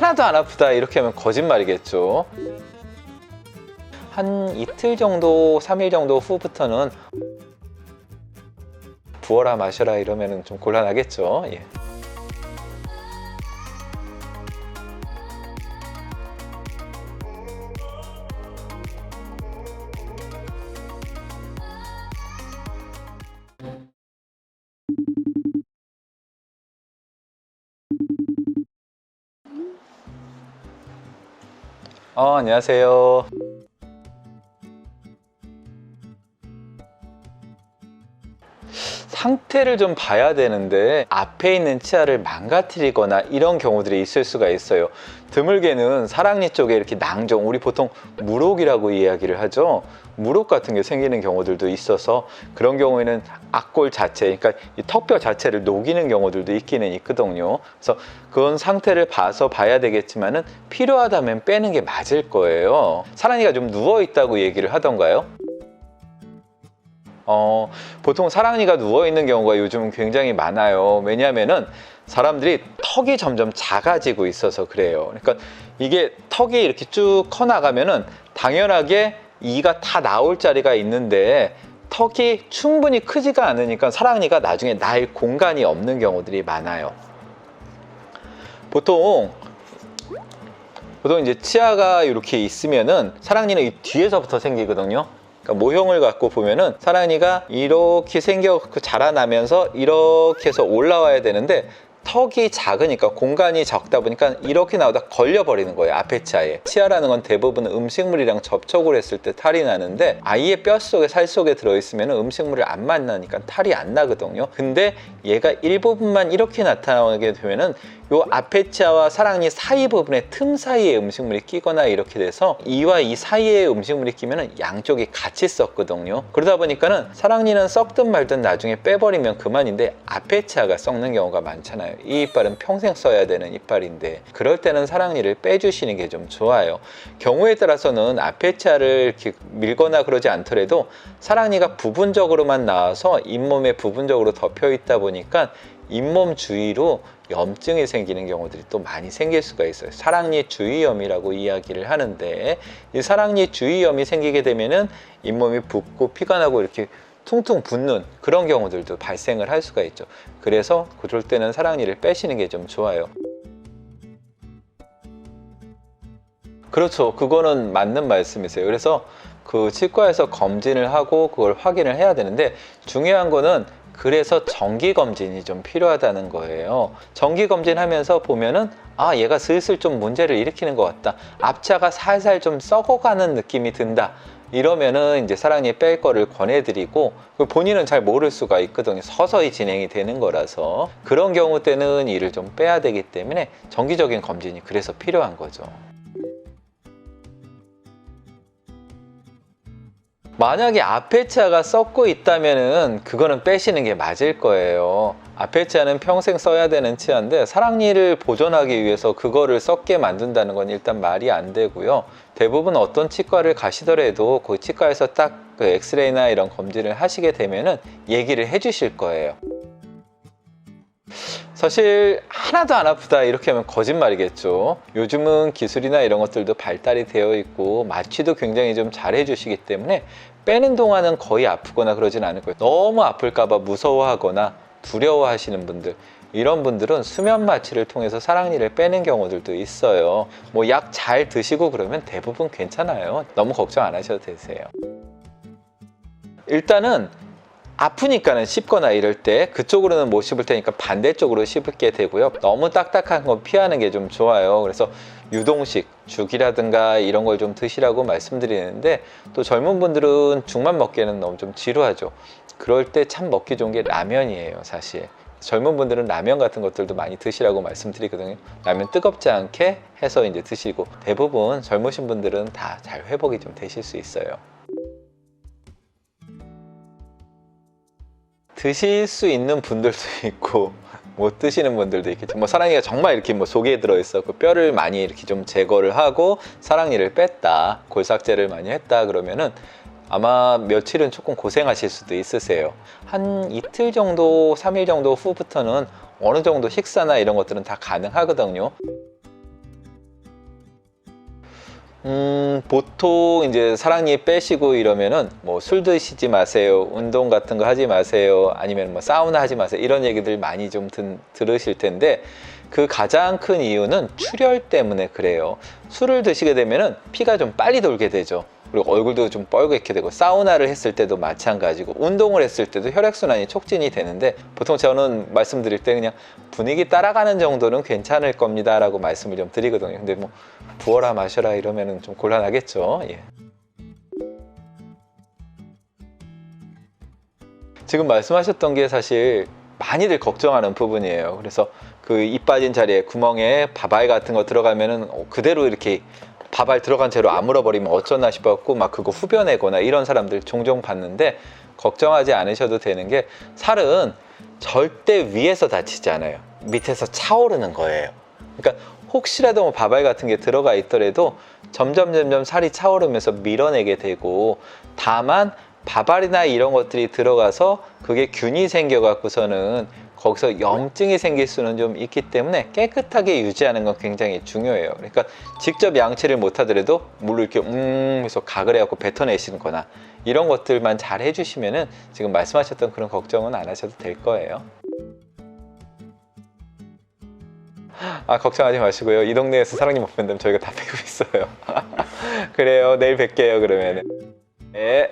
하나도 안 아프다 이렇게 하면 거짓말이겠죠. 한 이틀 정도, 3일 정도 후부터는 부어라 마셔라 이러면 좀 곤란하겠죠. 예. 안녕하세요. 상태를 좀 봐야 되는데 앞에 있는 치아를 망가뜨리거나 이런 경우들이 있을 수가 있어요. 드물게는 사랑니 쪽에 이렇게 낭종, 우리 보통 물혹이라고 이야기를 하죠. 물혹 같은 게 생기는 경우들도 있어서 그런 경우에는 악골 자체, 그러니까 이 턱뼈 자체를 녹이는 경우들도 있기는 있거든요. 그래서 그건 상태를 봐야 되겠지만은 필요하다면 빼는 게 맞을 거예요. 사랑니가 좀 누워 있다고 얘기를 하던가요? 보통 사랑니가 누워있는 경우가 요즘 굉장히 많아요. 왜냐하면은 사람들이 턱이 점점 작아지고 있어서 그래요. 그러니까 이게 턱이 이렇게 쭉 커나가면은 당연하게 이가 다 나올 자리가 있는데 턱이 충분히 크지가 않으니까 사랑니가 나중에 날 공간이 없는 경우들이 많아요. 보통 이제 치아가 이렇게 있으면은 사랑니는 이 뒤에서부터 생기거든요. 그러니까 모형을 갖고 보면은 사랑니가 이렇게 자라나면서 이렇게 해서 올라와야 되는데 턱이 작으니까 공간이 적다 보니까 이렇게 나오다 걸려버리는 거예요. 앞에 치아에. 치아라는 건 대부분 음식물이랑 접촉을 했을 때 탈이 나는데 아이의 뼛속에 살 속에 들어있으면 음식물을 안 만나니까 탈이 안 나거든요. 근데 얘가 일부분만 이렇게 나타나게 되면은 요 앞에 치아와 사랑니 사이 부분에 틈 사이에 음식물이 끼거나 이렇게 돼서 이와 이 사이에 음식물이 끼면은 양쪽이 같이 썩거든요. 그러다 보니까는 사랑니는 썩든 말든 나중에 빼버리면 그만인데 앞에 치아가 썩는 경우가 많잖아요. 이 이빨은 평생 써야 되는 이빨인데 그럴 때는 사랑니를 빼주시는 게 좀 좋아요. 경우에 따라서는 앞에 치아를 이렇게 밀거나 그러지 않더라도 사랑니가 부분적으로만 나와서 잇몸에 부분적으로 덮여 있다 보니까 잇몸 주위로 염증이 생기는 경우들이 또 많이 생길 수가 있어요. 사랑니 주위염이라고 이야기를 하는데 이 사랑니 주위염이 생기게 되면은 잇몸이 붓고 피가 나고 이렇게 퉁퉁 붓는 그런 경우들도 발생을 할 수가 있죠. 그래서 그럴 때는 사랑니를 빼시는 게 좀 좋아요. 그렇죠. 그거는 맞는 말씀이세요. 그래서 그 치과에서 검진을 하고 그걸 확인을 해야 되는데 중요한 거는 그래서 정기검진이 좀 필요하다는 거예요. 정기검진하면서 보면은 얘가 슬슬 좀 문제를 일으키는 것 같다. 앞차가 살살 좀 썩어가는 느낌이 든다. 이러면은 이제 사랑니 뺄 거를 권해드리고 본인은 잘 모를 수가 있거든요. 서서히 진행이 되는 거라서 그런 경우 때는 이를 좀 빼야 되기 때문에 정기적인 검진이 그래서 필요한 거죠. 만약에 앞에 치아가 썩고 있다면은 그거는 빼시는 게 맞을 거예요. 앞에 치아는 평생 써야 되는 치아인데 사랑니를 보존하기 위해서 그거를 썩게 만든다는 건 일단 말이 안 되고요. 대부분 어떤 치과를 가시더라도 그 치과에서 딱 그 엑스레이나 이런 검진을 하시게 되면은 얘기를 해 주실 거예요. 사실 하나도 안 아프다 이렇게 하면 거짓말이겠죠. 요즘은 기술이나 이런 것들도 발달이 되어 있고 마취도 굉장히 좀 잘 해주시기 때문에 빼는 동안은 거의 아프거나 그러진 않을 거예요. 너무 아플까 봐 무서워하거나 두려워하시는 분들, 이런 분들은 수면 마취를 통해서 사랑니를 빼는 경우들도 있어요. 뭐 약 잘 드시고 그러면 대부분 괜찮아요. 너무 걱정 안 하셔도 되세요. 일단은 아프니까는 씹거나 이럴 때 그쪽으로는 못 씹을 테니까 반대쪽으로 씹게 되고요. 너무 딱딱한 거 피하는 게 좀 좋아요. 그래서 유동식, 죽이라든가 이런 걸 좀 드시라고 말씀드리는데 또 젊은 분들은 죽만 먹기에는 너무 좀 지루하죠. 그럴 때 참 먹기 좋은 게 라면이에요, 사실. 젊은 분들은 라면 같은 것들도 많이 드시라고 말씀드리거든요. 라면 뜨겁지 않게 해서 이제 드시고 대부분 젊으신 분들은 다 잘 회복이 좀 되실 수 있어요. 드실 수 있는 분들도 있고 못 드시는 분들도 있겠죠. 뭐 사랑니가 정말 이렇게 뭐 속에 들어있어 그 뼈를 많이 이렇게 좀 제거를 하고 사랑니를 뺐다, 골삭제를 많이 했다 그러면은 아마 며칠은 조금 고생하실 수도 있으세요. 한 이틀 정도, 3일 정도 후부터는 어느 정도 식사나 이런 것들은 다 가능하거든요. 보통 이제 사랑니 빼시고 이러면은 뭐 술 드시지 마세요, 운동 같은 거 하지 마세요, 아니면 뭐 사우나 하지 마세요, 이런 얘기들 많이 좀 들으실 텐데, 그 가장 큰 이유는 출혈 때문에 그래요. 술을 드시게 되면은 피가 좀 빨리 돌게 되죠. 그리고 얼굴도 좀 뻘겋게 되고, 사우나를 했을 때도 마찬가지고, 운동을 했을 때도 혈액순환이 촉진이 되는데, 보통 저는 말씀드릴 때 그냥 분위기 따라가는 정도는 괜찮을 겁니다 라고 말씀을 좀 드리거든요. 근데 뭐 부어라 마셔라 이러면은 좀 곤란하겠죠. 예. 지금 말씀하셨던 게 사실 많이들 걱정하는 부분이에요. 그래서 그 입 빠진 자리에 구멍에 밥알 같은 거 들어가면은 그대로 이렇게 밥알 들어간 채로 아물어버리면 어쩌나 싶었고, 막 그거 후벼내거나 이런 사람들 종종 봤는데, 걱정하지 않으셔도 되는 게, 살은 절대 위에서 다치지 않아요. 밑에서 차오르는 거예요. 그러니까 혹시라도 뭐 밥알 같은 게 들어가 있더라도 점점 살이 차오르면서 밀어내게 되고, 다만 밥알이나 이런 것들이 들어가서 그게 균이 생겨 갖고서는 거기서 염증이 생길 수는 좀 있기 때문에 깨끗하게 유지하는 건 굉장히 중요해요. 그러니까 직접 양치를 못 하더라도 물을 이렇게 해서 가글 해갖고 뱉어내시는 거나 이런 것들만 잘 해주시면은 지금 말씀하셨던 그런 걱정은 안 하셔도 될 거예요. 걱정하지 마시고요. 이 동네에서 사장님 못 뵌다면 저희가 다 빼고 있어요. 그래요. 내일 뵐게요, 그러면은. 네.